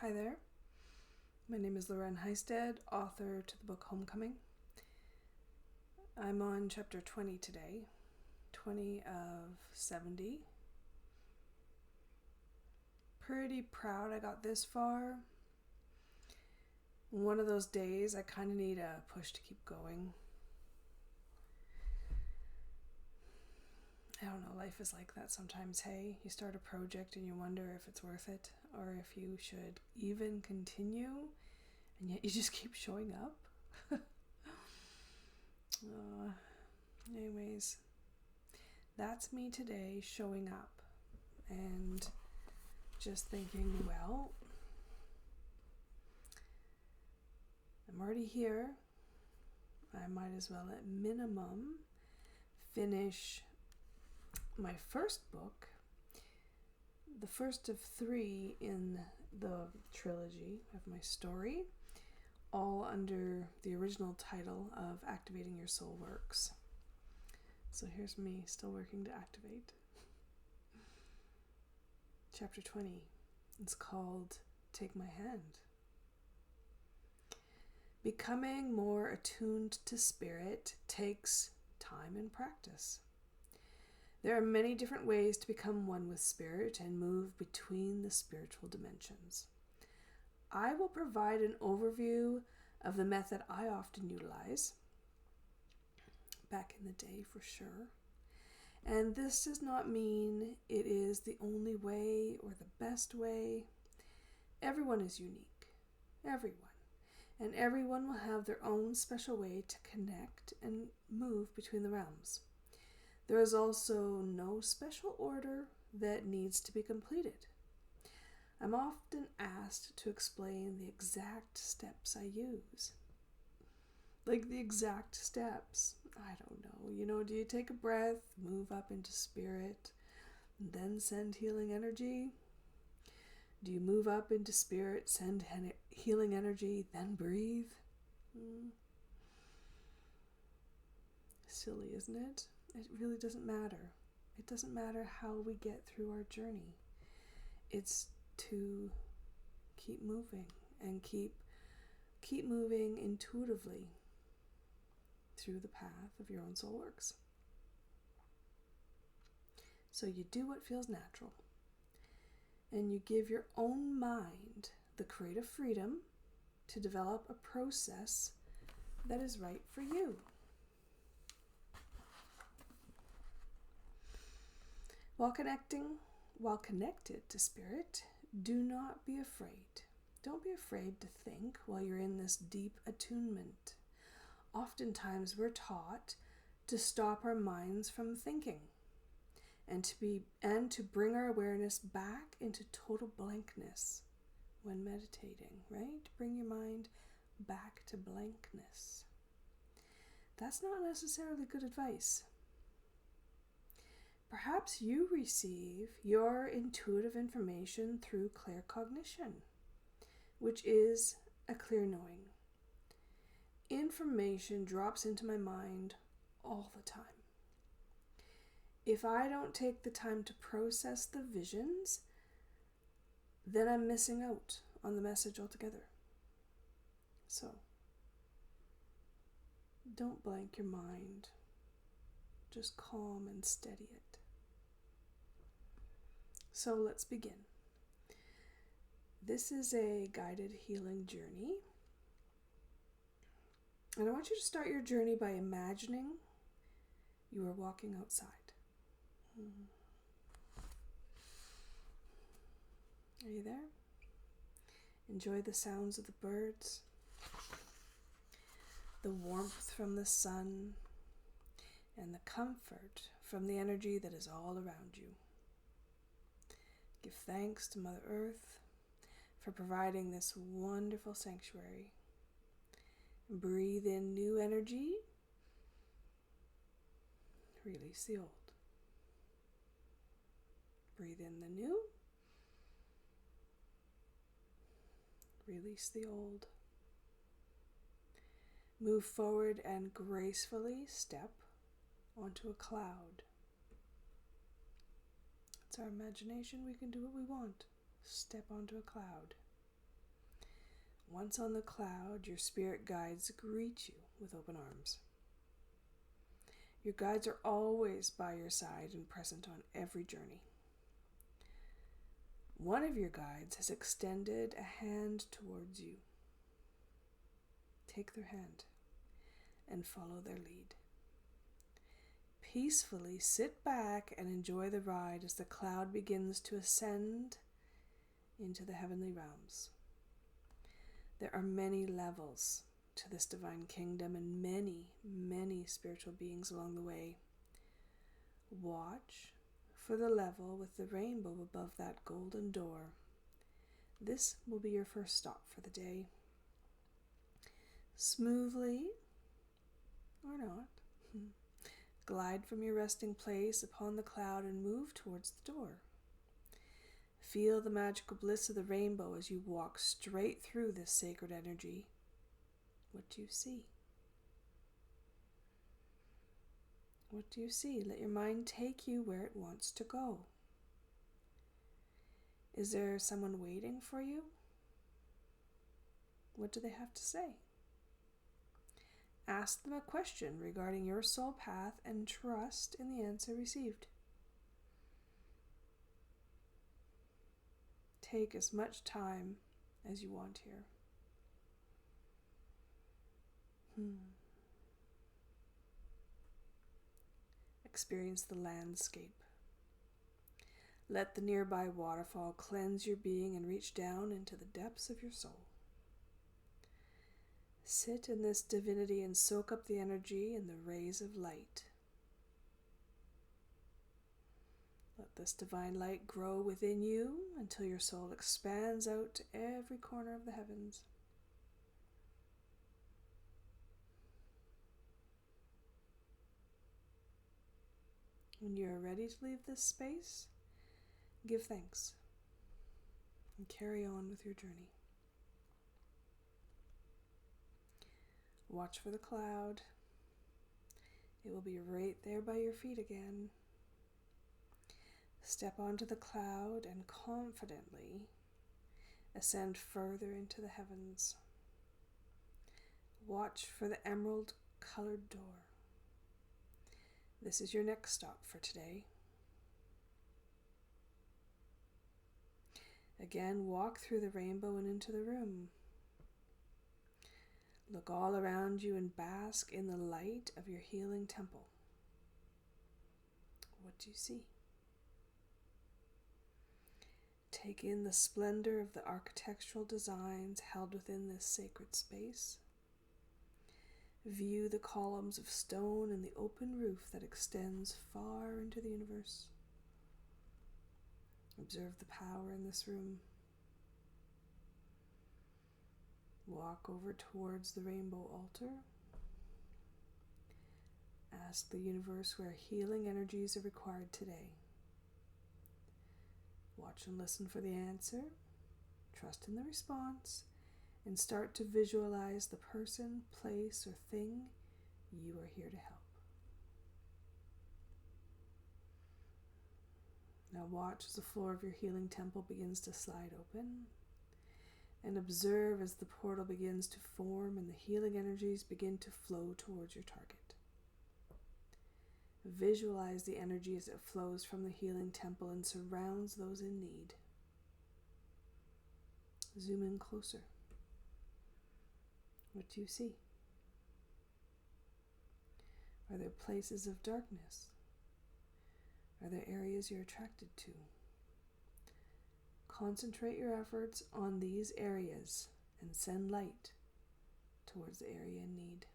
Hi there. My name is Lauren Heistad, author to the book Homecoming. I'm on chapter 20 today, 20 of 70. Pretty proud I got this far. One of those days I kind of need a push to keep going. I don't know, life is like that sometimes, hey? You start a project and you wonder if it's worth it or if you should even continue, and yet you just keep showing up. Anyways, that's me today, showing up and just thinking, well, I'm already here. I might as well at minimum finish my first book, the first of 3 in the trilogy of my story, all under the original title of Activating Your Soul Works. So here's me still working to activate. Chapter 20. It's called Take My Hand. Becoming more attuned to spirit takes time and practice. There are many different ways to become one with spirit and move between the spiritual dimensions. I will provide an overview of the method I often utilize, back in the day for sure. And this does not mean it is the only way or the best way. Everyone is unique. Everyone. And everyone will have their own special way to connect and move between the realms. There is also no special order that needs to be completed. I'm often asked to explain the exact steps I use. Like the exact steps. I don't know. Do you take a breath, move up into spirit, and then send healing energy? Do you move up into spirit, send healing energy, then breathe? Silly, isn't it? It really doesn't matter. It doesn't matter how we get through our journey. It's to keep moving and keep moving intuitively through the path of your own soul works. So you do what feels natural, and you give your own mind the creative freedom to develop a process that is right for you. While connected to spirit, do not be afraid. Don't be afraid to think while you're in this deep attunement. Oftentimes we're taught to stop our minds from thinking and to bring our awareness back into total blankness when meditating, right? Bring your mind back to blankness. That's not necessarily good advice. Perhaps you receive your intuitive information through claircognition, which is a clear knowing. Information drops into my mind all the time. If I don't take the time to process the visions, then I'm missing out on the message altogether. So, don't blank your mind. Just calm and steady it. So let's begin. This is a guided healing journey. And I want you to start your journey by imagining you are walking outside. Are you there? Enjoy the sounds of the birds, the warmth from the sun, and the comfort from the energy that is all around you. Give thanks to Mother Earth for providing this wonderful sanctuary. Breathe in new energy. Release the old. Breathe in the new. Release the old. Move forward and gracefully step onto a cloud. It's our imagination. We can do what we want. Step onto a cloud. Once on the cloud, your spirit guides greet you with open arms. Your guides are always by your side and present on every journey. One of your guides has extended a hand towards you. Take their hand and follow their lead. Peacefully sit back and enjoy the ride as the cloud begins to ascend into the heavenly realms. There are many levels to this divine kingdom and many, many spiritual beings along the way. Watch for the level with the rainbow above that golden door. This will be your first stop for the day. Smoothly, or not, glide from your resting place upon the cloud and move towards the door. Feel the magical bliss of the rainbow as you walk straight through this sacred energy. What do you see? What do you see? Let your mind take you where it wants to go. Is there someone waiting for you? What do they have to say? Ask them a question regarding your soul path and trust in the answer received. Take as much time as you want here. Experience the landscape. Let the nearby waterfall cleanse your being and reach down into the depths of your soul. Sit in this divinity and soak up the energy and the rays of light. Let this divine light grow within you until your soul expands out to every corner of the heavens. When you are ready to leave this space, give thanks and carry on with your journey. Watch for the cloud. It will be right there by your feet again. Step onto the cloud and confidently ascend further into the heavens. Watch for the emerald-colored door. This is your next stop for today. Again, walk through the rainbow and into the room. Look all around you and bask in the light of your healing temple. What do you see? Take in the splendor of the architectural designs held within this sacred space. View the columns of stone and the open roof that extends far into the universe. Observe the power in this room. Walk over towards the rainbow altar. Ask the universe where healing energies are required today. Watch and listen for the answer. Trust in the response. And start to visualize the person, place, or thing you are here to help. Now watch as the floor of your healing temple begins to slide open, and observe as the portal begins to form and the healing energies begin to flow towards your target. Visualize the energy as it flows from the healing temple and surrounds those in need. Zoom in closer. What do you see? Are there places of darkness? Are there areas you're attracted to? Concentrate your efforts on these areas and send light towards the area in need.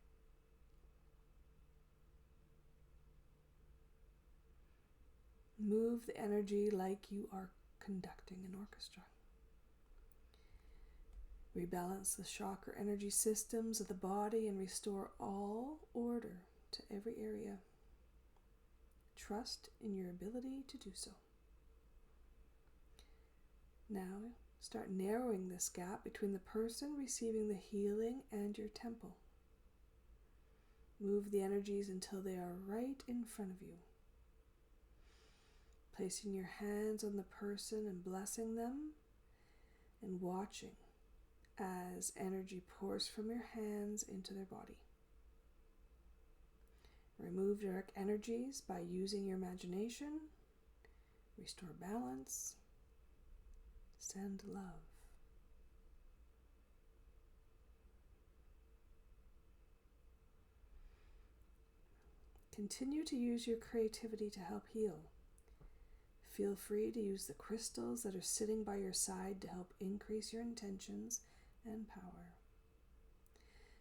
Move the energy like you are conducting an orchestra. Rebalance the chakra energy systems of the body and restore all order to every area. Trust in your ability to do so. Now, start narrowing this gap between the person receiving the healing and your temple. Move the energies until they are right in front of you. Placing your hands on the person and blessing them, and watching as energy pours from your hands into their body. Remove dark energies by using your imagination. Restore balance. Send love. Continue to use your creativity to help heal. Feel free to use the crystals that are sitting by your side to help increase your intentions and power.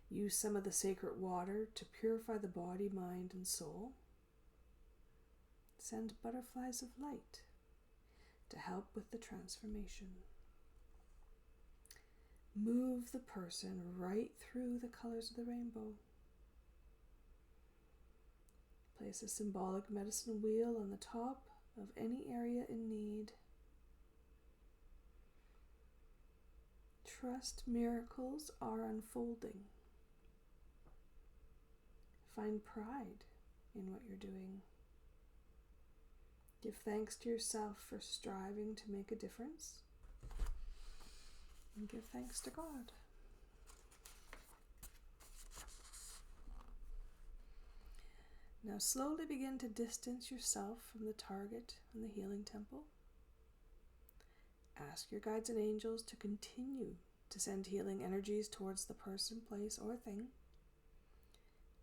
Use some of the sacred water to purify the body, mind, and soul. Send butterflies of light to help with the transformation. Move the person right through the colors of the rainbow. Place a symbolic medicine wheel on the top of any area in need. Trust miracles are unfolding. Find pride in what you're doing. Give thanks to yourself for striving to make a difference. And give thanks to God. Now slowly begin to distance yourself from the target in the healing temple. Ask your guides and angels to continue to send healing energies towards the person, place, or thing.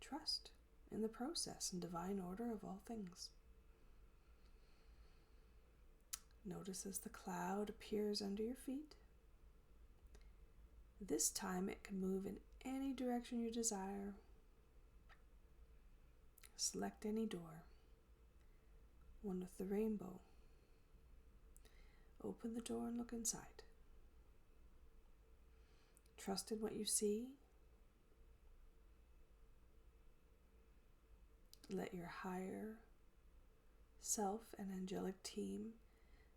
Trust in the process and divine order of all things. Notice as the cloud appears under your feet. This time it can move in any direction you desire. Select any door, one with the rainbow. Open the door and look inside. Trust in what you see. Let your higher self and angelic team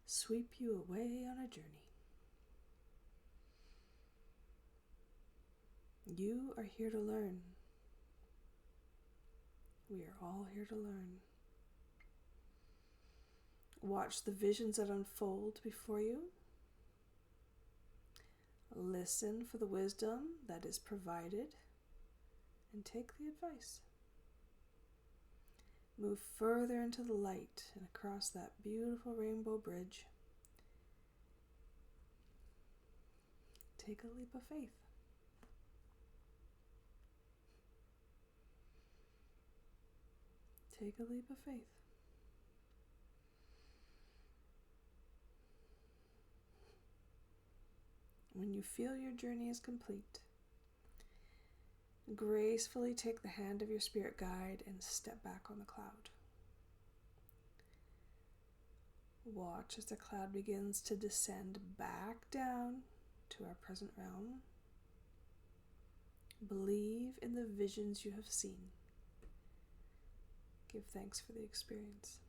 sweep you away on a journey. You are here to learn. We are all here to learn. Watch the visions that unfold before you. Listen for the wisdom that is provided and take the advice. Move further into the light and across that beautiful rainbow bridge. Take a leap of faith. Take a leap of faith. When you feel your journey is complete, gracefully take the hand of your spirit guide and step back on the cloud. Watch as the cloud begins to descend back down to our present realm. Believe in the visions you have seen. Give thanks for the experience.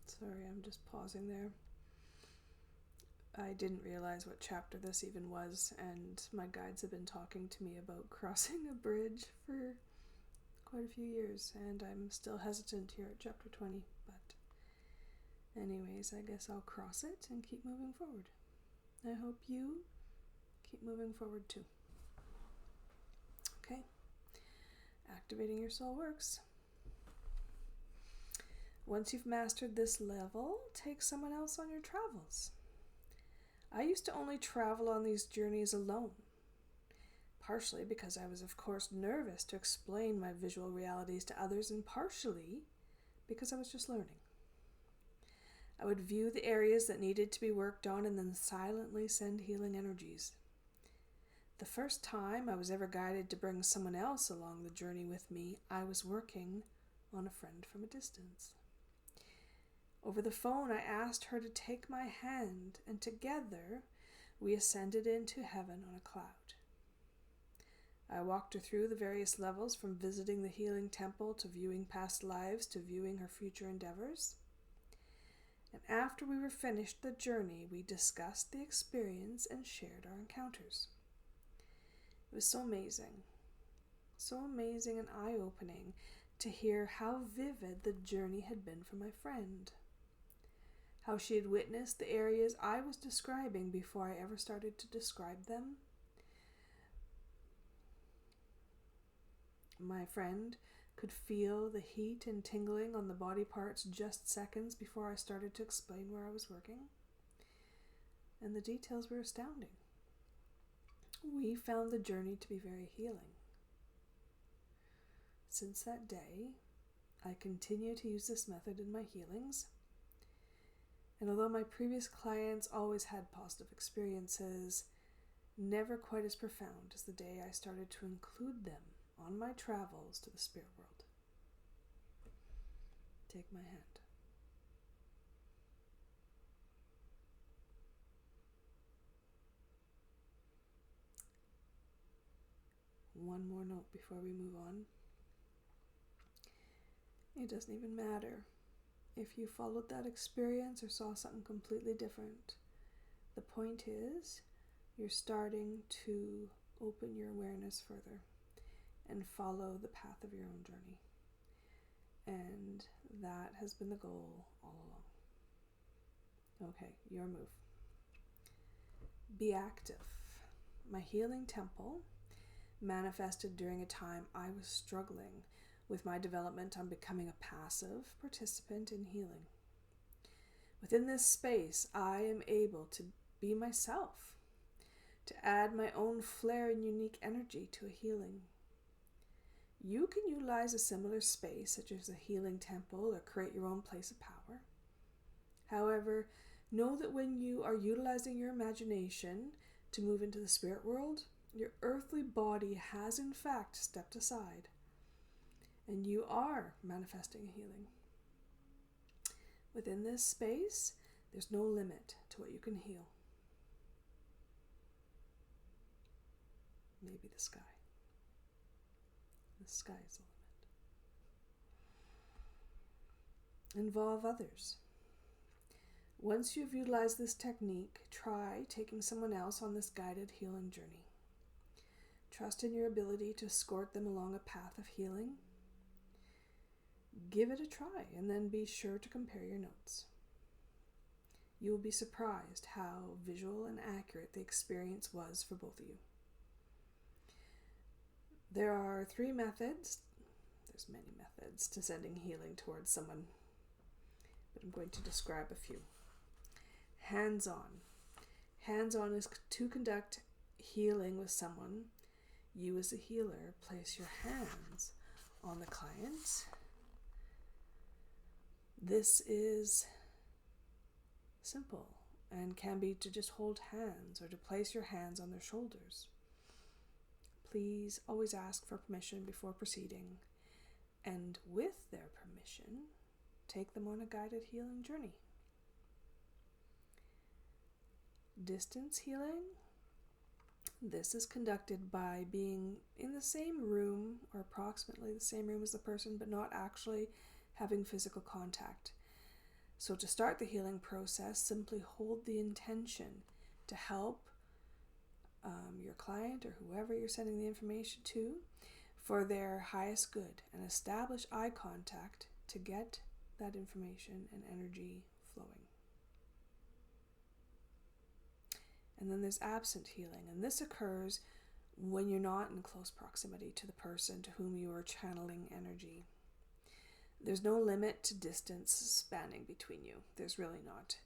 Sorry, I'm just pausing there. I didn't realize what chapter this even was, and my guides have been talking to me about crossing a bridge for quite a few years, and I'm still hesitant here at chapter 20, but anyways, I guess I'll cross it and keep moving forward. I hope you keep moving forward too. Okay, activating your SOULworks. Once you've mastered this level, take someone else on your travels. I used to only travel on these journeys alone, partially because I was, of course, nervous to explain my visual realities to others, and partially because I was just learning. I would view the areas that needed to be worked on and then silently send healing energies. The first time I was ever guided to bring someone else along the journey with me, I was working on a friend from a distance. Over the phone, I asked her to take my hand, and together we ascended into heaven on a cloud. I walked her through the various levels, from visiting the healing temple to viewing past lives to viewing her future endeavors. And after we were finished the journey, we discussed the experience and shared our encounters. It was so amazing. So amazing and eye-opening to hear how vivid the journey had been for my friend. How she had witnessed the areas I was describing before I ever started to describe them. My friend could feel the heat and tingling on the body parts just seconds before I started to explain where I was working. And the details were astounding. We found the journey to be very healing. Since that day, I continue to use this method in my healings. And although my previous clients always had positive experiences, never quite as profound as the day I started to include them on my travels to the spirit world. Take my hand. One more note before we move on. It doesn't even matter if you followed that experience or saw something completely different. The point is, you're starting to open your awareness further and follow the path of your own journey. And that has been the goal all along. Okay, your move. Be active. My healing temple manifested during a time I was struggling with my development on becoming a passive participant in healing. Within this space, I am able to be myself, to add my own flair and unique energy to a healing. You can utilize a similar space, such as a healing temple, or create your own place of power. However, know that when you are utilizing your imagination to move into the spirit world, your earthly body has in fact stepped aside, and you are manifesting a healing. Within this space, there's no limit to what you can heal. Maybe the sky. The sky is the limit. Involve others. Once you've utilized this technique, try taking someone else on this guided healing journey. Trust in your ability to escort them along a path of healing. Give it a try and then be sure to compare your notes. You will be surprised how visual and accurate the experience was for both of you. There are 3 methods. There's many methods to sending healing towards someone, but I'm going to describe a few. Hands-on. Hands-on is to conduct healing with someone. You as a healer place your hands on the client. This is simple and can be to just hold hands or to place your hands on their shoulders. Please always ask for permission before proceeding, and with their permission, take them on a guided healing journey. Distance healing. This is conducted by being in the same room or approximately the same room as the person, but not actually having physical contact. So to start the healing process, simply hold the intention to help your client or whoever you're sending the information to for their highest good, and establish eye contact to get that information and energy flowing. And then there's absent healing, and this occurs when you're not in close proximity to the person to whom you are channeling energy. There's no limit to distance spanning between you. There's really not.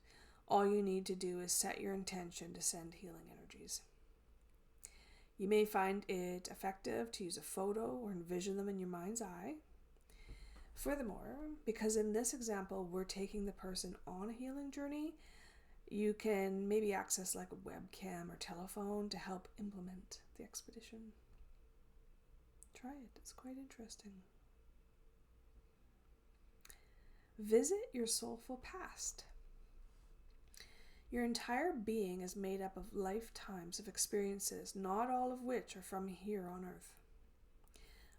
All you need to do is set your intention to send healing energies. You may find it effective to use a photo or envision them in your mind's eye. Furthermore, because in this example we're taking the person on a healing journey, you can maybe access like a webcam or telephone to help implement the expedition. Try it, it's quite interesting. Visit your soulful past. Your entire being is made up of lifetimes of experiences, not all of which are from here on earth.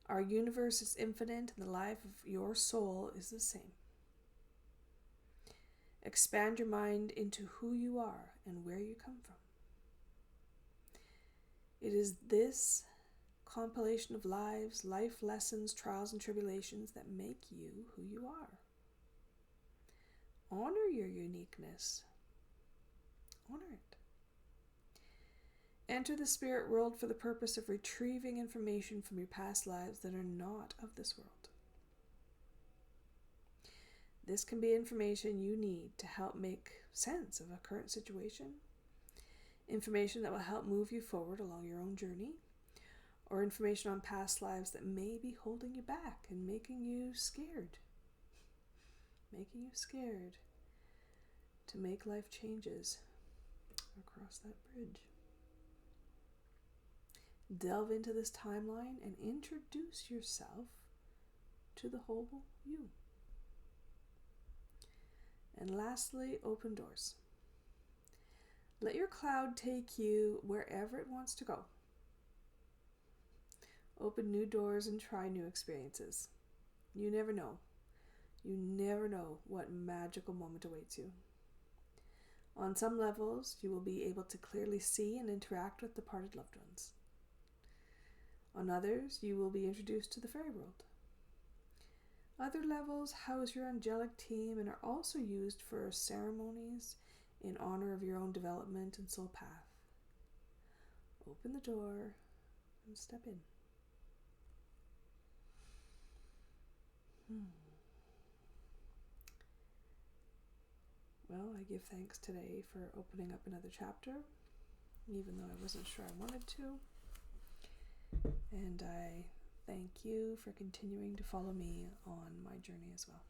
Our universe is infinite, and the life of your soul is the same. Expand your mind into who you are and where you come from. It is this compilation of life lessons, trials, and tribulations that make you who you are. Honor your uniqueness. Honor it. Enter the spirit world for the purpose of retrieving information from your past lives that are not of this world. This can be information you need to help make sense of a current situation, information that will help move you forward along your own journey, or information on past lives that may be holding you back and making you scared to make life changes across that bridge. Delve into this timeline and introduce yourself to the whole you. And lastly, open doors. Let your cloud take you wherever it wants to go. Open new doors and try new experiences. You never know. You never know what magical moment awaits you. On some levels, you will be able to clearly see and interact with departed loved ones. On others, you will be introduced to the fairy world. Other levels house your angelic team and are also used for ceremonies in honor of your own development and soul path. Open the door and step in. Well, I give thanks today for opening up another chapter, even though I wasn't sure I wanted to. And I thank you for continuing to follow me on my journey as well.